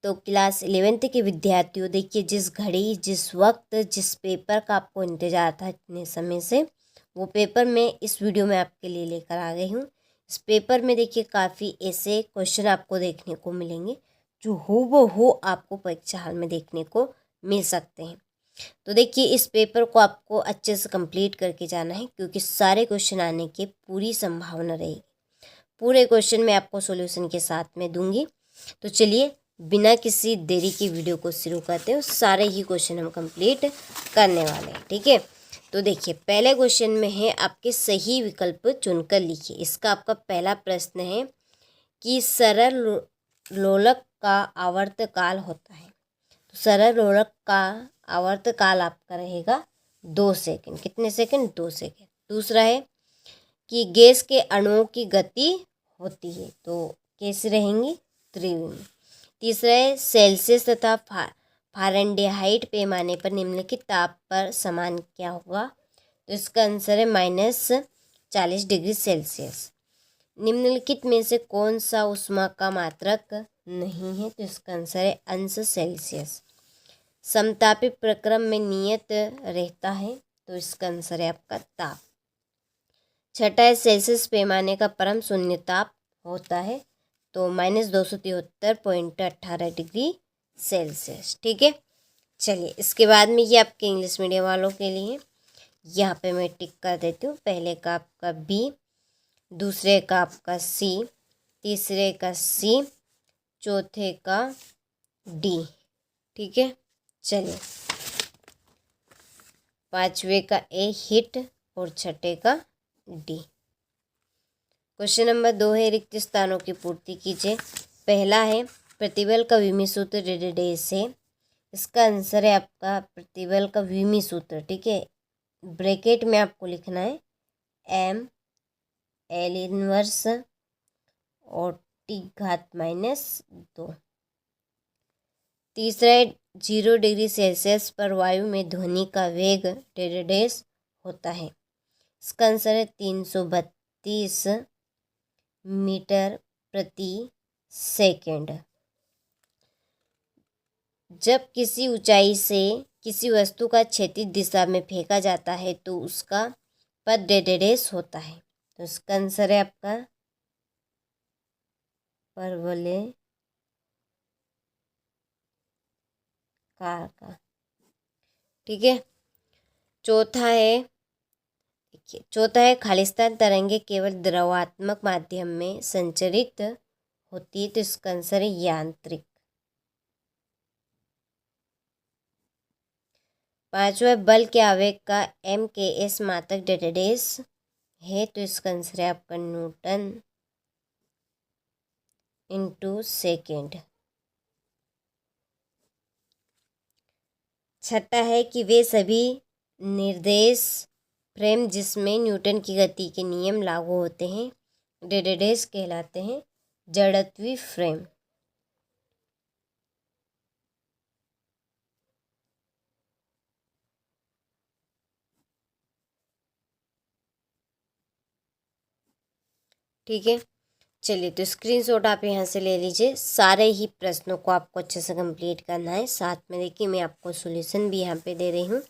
तो class 11th के विद्यार्थियों, देखिए जिस घड़ी, जिस वक्त, जिस पेपर का आपको इंतज़ार था इतने समय से, वो पेपर मैं इस वीडियो में आपके लिए लेकर आ गई हूँ। इस पेपर में देखिए काफ़ी ऐसे क्वेश्चन आपको देखने को मिलेंगे जो हूबहू आपको परीक्षा हाल में देखने को मिल सकते हैं। तो देखिए इस पेपर को आपको अच्छे से कंप्लीट करके जाना है, क्योंकि सारे क्वेश्चन आने की पूरी संभावना रहेगी। पूरे क्वेश्चन मैं आपको सॉल्यूशन के साथ में दूंगी। तो चलिए बिना किसी देरी की वीडियो को शुरू करते हैं। सारे ही क्वेश्चन हम कंप्लीट करने वाले हैं, ठीक है। तो देखिए पहले क्वेश्चन में है आपके सही विकल्प चुनकर लिखिए। इसका आपका पहला प्रश्न है कि सरल लोलक का आवर्तकाल होता है। तो सरल लोलक का आवर्तकाल आपका रहेगा 2 सेकंड। कितने सेकंड? 2 सेकंड। दूसरा है कि गैस के अणुओं की गति होती है, तो कैसी रहेंगी? त्रिविमी। तीसरा है सेल्सियस तथा फारेनहाइट पैमाने पर निम्नलिखित ताप पर समान क्या होगा? तो इसका आंसर है -40 डिग्री सेल्सियस। निम्नलिखित में से कौन सा ऊष्मा का मात्रक नहीं है? तो इसका आंसर है अंश सेल्सियस। समतापी प्रक्रम में नियत रहता है, तो इसका आंसर है आपका ताप। छठा है सेल्सियस पैमाने का परम शून्य ताप होता है, तो -273.18 डिग्री सेल्सियस, ठीक है। चलिए इसके बाद में ये आपके इंग्लिश मीडियम वालों के लिए, यहाँ पे मैं टिक कर देती हूँ। पहले का आपका बी, दूसरे का आपका सी, तीसरे का सी, चौथे का डी, ठीक है। चलिए पांचवे का ए हिट और छठे का डी। क्वेश्चन नंबर 2 है रिक्त स्थानों की पूर्ति कीजिए। पहला है प्रतिबल का विमी सूत्र डेडेस है। इसका आंसर है आपका प्रतिबल का विमी सूत्र, ठीक है। ब्रैकेट में आपको लिखना है m L इनवर्स और t घात -2। तीसरा है 0 डिग्री सेल्सियस पर वायु में ध्वनि का वेग डेडेस होता है। इसका आंसर है 332 मीटर प्रति सेकंड। जब किसी ऊंचाई से किसी वस्तु का क्षैतिज दिशा में फेंका जाता है तो उसका पद डेडेस होता है। तो इसका आंसर है आपका परवलय कार का, ठीक है। चौथा है खालिस्तान तरंगे केवल द्रवात्मक माध्यम में संचरित होती है, तो इसका आंसर है यांत्रिक। पांचवा बल के आवेग का MKS मात्रक डेडेस है, तो इसका आंसर है आपका न्यूटन इंटू सेकेंड। छठा है कि वे सभी निर्देश फ्रेम जिसमें न्यूटन की गति के नियम लागू होते हैं डेडेस कहलाते हैं जड़त्वीय फ्रेम। ठीक है। चलिए तो स्क्रीनशॉट आप यहाँ से ले लीजिए। सारे ही प्रश्नों को आपको अच्छे से कंप्लीट करना है। साथ में देखिए मैं आपको सॉल्यूशन भी यहाँ पे दे रही हूँ।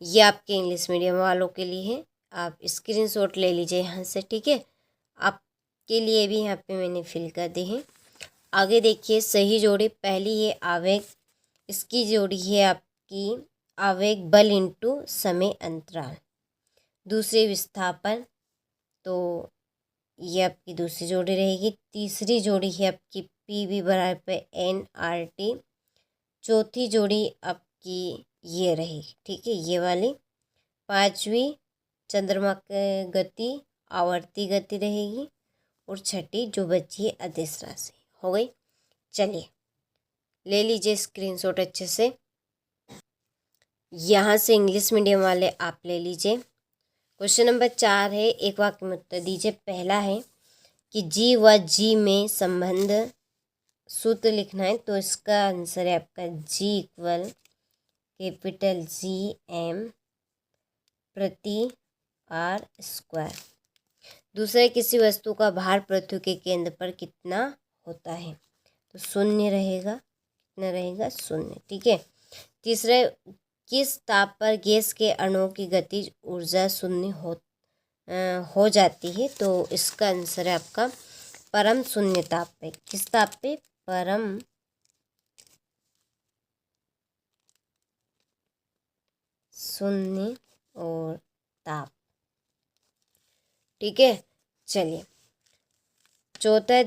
ये आपके इंग्लिश मीडियम वालों के लिए है। आप स्क्रीनशॉट ले लीजिए यहाँ से, ठीक है। आपके लिए भी यहाँ पे मैंने फिल कर दी है। आगे देखिए सही जोड़ी पहली है आवेग, इसकी जोड़ी है आपकी आवेग बल इंटू समय अंतराल। दूसरी विस्थापन, तो ये आपकी दूसरी जोड़ी रहेगी। तीसरी जोड़ी है आपकी PV बराबर nRT। चौथी जोड़ी आपकी ये रहेगी, ठीक है, ये वाली। पांचवी चंद्रमा की गति आवर्ती गति रहेगी और छठी जो बची है अदिश राशि हो गई। चलिए ले लीजिए स्क्रीनशॉट अच्छे से। यहाँ से इंग्लिश मीडियम वाले आप ले लीजिए। क्वेश्चन नंबर 4 है, एक वाक्य में उत्तर दीजिए। पहला है कि G व G में संबंध सूत्र लिखना है, तो इसका आंसर है आपका G = कैपिटल GM प्रति R²। दूसरा, किसी वस्तु का भार पृथ्वी के केंद्र पर कितना होता है, तो 0 रहेगा, कितना रहेगा 0। ठीक है। तीसरा, किस ताप पर गैस के अणुओं की गतिज ऊर्जा 0 हो जाती है? तो इसका आंसर है आपका परम शून्य ताप पे। किस ताप पे? परम शून्य और ताप। ठीक है। चलिए, चौथा है,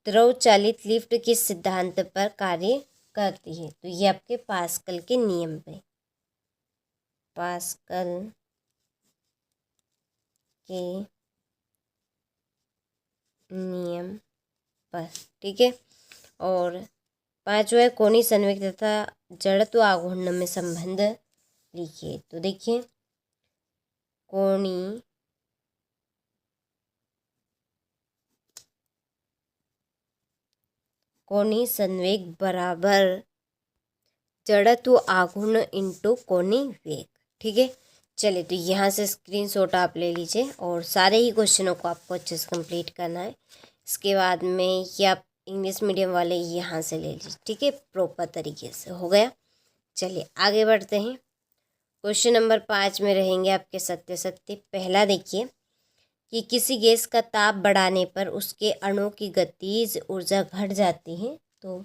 द्रव चालित लिफ्ट किस सिद्धांत पर कार्य करती है? तो ये आपके पास्कल के नियम पे, पास्कल के नियम पर। ठीक है। और पांचवा है, कोणीय संवेग तथा जड़त्व आघूर्ण में संबंध लिखिए। तो देखिए, कोणीय संवेग बराबर जड़त्व आघूर्ण इंटू कोणीय वेग। ठीक है। चलिए, तो यहाँ से स्क्रीनशॉट आप ले लीजिए और सारे ही क्वेश्चनों को आपको अच्छे से कंप्लीट करना है। इसके बाद में ये आप इंग्लिश मीडियम वाले यहाँ से ले लीजिए। ठीक है, प्रॉपर तरीके से हो गया। चलिए आगे बढ़ते हैं। क्वेश्चन नंबर 5 में रहेंगे आपके सत्य सत्य। पहला देखिए कि किसी गैस का ताप बढ़ाने पर उसके अणु की गतिज ऊर्जा घट जाती है। तो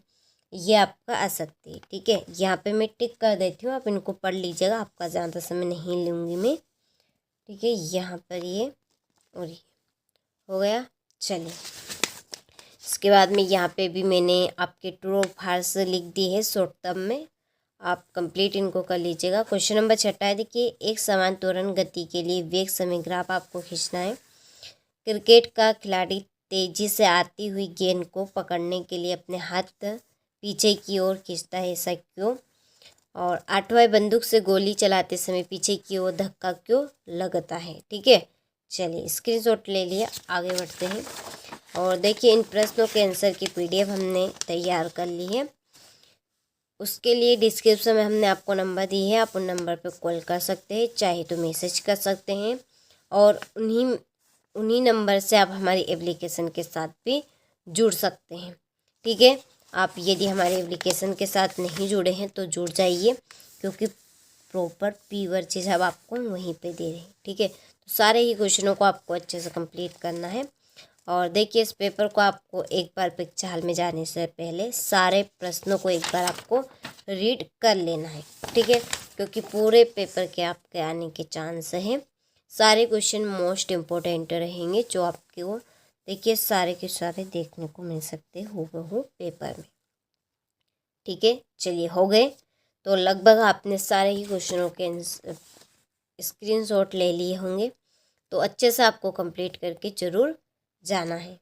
ये आपका असत्य है। ठीक है, यहाँ पे मैं टिक कर देती हूँ, आप इनको पढ़ लीजिएगा, आपका ज़्यादा समय नहीं लूँगी मैं। ठीक है, यहाँ पर ये और ये हो गया। चलिए, इसके बाद में यहाँ पे भी मैंने आपके ट्रू और फॉल्स लिख दी है शॉर्ट टर्म में, आप कंप्लीट इनको कर लीजिएगा। क्वेश्चन नंबर 6 है, देखिए, एक समान त्वरण गति के लिए वेग समय ग्राफ आपको खींचना है। क्रिकेट का खिलाड़ी तेजी से आती हुई गेंद को पकड़ने के लिए अपने हाथ पीछे की ओर खींचता है, ऐसा क्यों? और 8वां, बंदूक से गोली चलाते समय पीछे की ओर धक्का क्यों लगता है? ठीक है। चलिए, स्क्रीनशॉट ले लिया, आगे बढ़ते हैं। और देखिए, इन प्रश्नों के आंसर की PDF हमने तैयार कर ली है। उसके लिए डिस्क्रिप्शन में हमने आपको नंबर दी है, आप उन नंबर पर कॉल कर सकते हैं, चाहे तो मैसेज कर सकते हैं। और उन्हीं नंबर से आप हमारी एप्लीकेशन के साथ भी जुड़ सकते हैं। ठीक है, आप यदि हमारे एप्लीकेशन के साथ नहीं जुड़े हैं तो जुड़ जाइए, क्योंकि प्रॉपर पीवर चीज़ अब आपको वहीं पे दे रहे हैं। ठीक है, तो सारे ही क्वेश्चनों को आपको अच्छे से कंप्लीट करना है। और देखिए, इस पेपर को आपको एक बार परीक्षा हॉल में जाने से पहले सारे प्रश्नों को एक बार आपको रीड कर लेना है। ठीक है, क्योंकि पूरे पेपर के आपके आने के चांस हैं। सारे क्वेश्चन मोस्ट इम्पोर्टेंट रहेंगे, जो आपके वो देखिए सारे के सारे देखने को मिल सकते हूबहू पेपर में। ठीक है, चलिए हो गए। तो लगभग आपने सारे ही क्वेश्चनों के स्क्रीनशॉट ले लिए होंगे, तो अच्छे से आपको कंप्लीट करके ज़रूर जाना है।